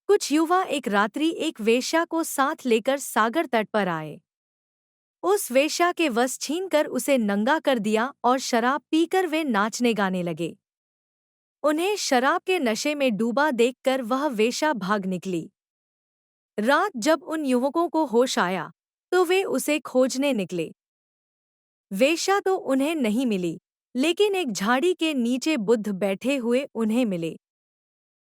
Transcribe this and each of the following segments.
कुछ युवा एक रात्रि एक वेश्या को साथ लेकर सागर तट पर आए। उस वेश्या के वश छीनकर उसे नंगा कर दिया और शराब पीकर वे नाचने गाने लगे। उन्हें शराब के नशे में डूबा देखकर वह वेश्या भाग निकली। रात जब उन युवकों को होश आया तो वे उसे खोजने निकले। वेश्या तो उन्हें नहीं मिली, लेकिन एक झाड़ी के नीचे बुद्ध बैठे हुए उन्हें मिले।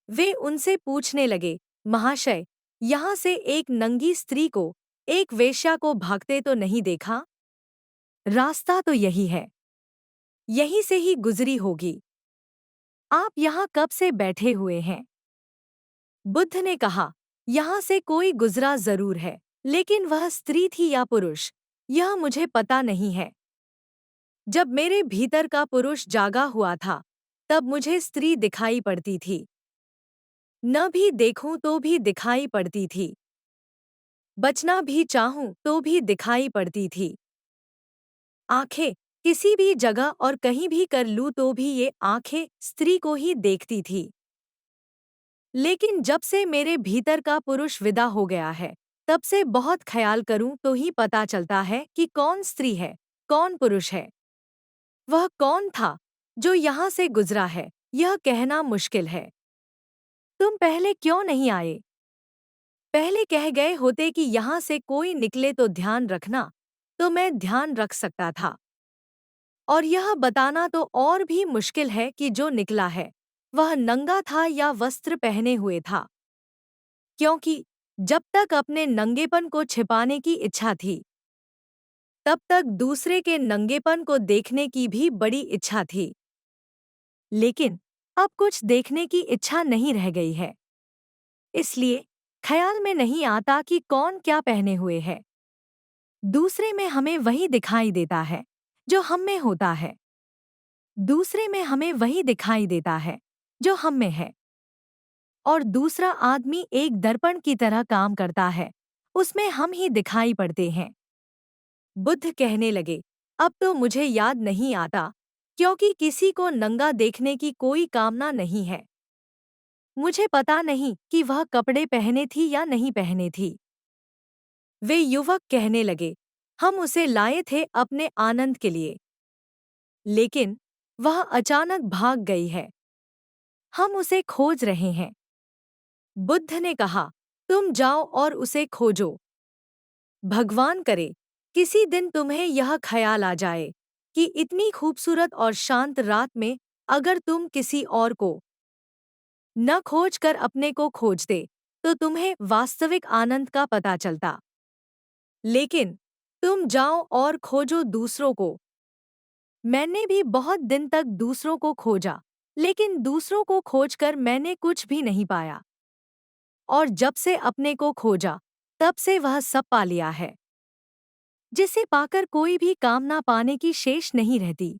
वे उनसे पूछने लगे, महाशय, यहाँ से एक नंगी स्त्री को, एक वेश्या को भागते तो नहीं देखा? रास्ता तो यही है, यहीं से ही गुजरी होगी। आप यहाँ कब से बैठे हुए हैं? बुद्ध ने कहा, यहाँ से कोई गुजरा जरूर है, लेकिन वह स्त्री थी या पुरुष, यह मुझे पता नहीं है। जब मेरे भीतर का पुरुष जागा हुआ था, तब मुझे स्त्री दिखाई पड़ती थी। न भी देखूं तो भी दिखाई पड़ती थी। बचना भी चाहूं तो भी दिखाई पड़ती थी। आंखें किसी भी जगह और कहीं भी कर लूं तो भी ये आंखें स्त्री को ही देखती थी। लेकिन जब से मेरे भीतर का पुरुष विदा हो गया है, तब से बहुत ख्याल करूं तो ही पता चलता है कि कौन स्त्री है, कौन पुरुष है। वह कौन था जो यहाँ से गुजरा है, यह कहना मुश्किल है। तुम पहले क्यों नहीं आए? पहले कह गए होते कि यहाँ से कोई निकले तो ध्यान रखना, तो मैं ध्यान रख सकता था। और यह बताना तो और भी मुश्किल है कि जो निकला है, वह नंगा था या वस्त्र पहने हुए था। क्योंकि जब तक अपने नंगेपन को छिपाने की इच्छा थी, तब तक दूसरे के नंगेपन को देखने की भी बड़ी इच्छा थी। लेकिन अब कुछ देखने की इच्छा नहीं रह गई है। इसलिए ख्याल में नहीं आता कि कौन क्या पहने हुए है। दूसरे में हमें वही दिखाई देता है जो हम में होता है। दूसरे में हमें वही दिखाई देता है जो हम में है। और दूसरा आदमी एक दर्पण की तरह काम करता है, उसमें हम ही दिखाई पड़ते हैं। बुद्ध कहने लगे, अब तो मुझे याद नहीं आता, क्योंकि किसी को नंगा देखने की कोई कामना नहीं है। मुझे पता नहीं कि वह कपड़े पहने थी या नहीं पहने थी। वे युवक कहने लगे, हम उसे लाए थे अपने आनंद के लिए, लेकिन वह अचानक भाग गई है। हम उसे खोज रहे हैं। बुद्ध ने कहा, तुम जाओ और उसे खोजो। भगवान करे किसी दिन तुम्हें यह ख्याल आ जाए कि इतनी खूबसूरत और शांत रात में अगर तुम किसी और को न खोज कर अपने को खोजते, तो तुम्हें वास्तविक आनंद का पता चलता। लेकिन तुम जाओ और खोजो दूसरों को। मैंने भी बहुत दिन तक दूसरों को खोजा, लेकिन दूसरों को खोजकर मैंने कुछ भी नहीं पाया। और जब से अपने को खोजा, तब से वह सब पा लिया है, जिसे पाकर कोई भी कामना पाने की शेष नहीं रहती।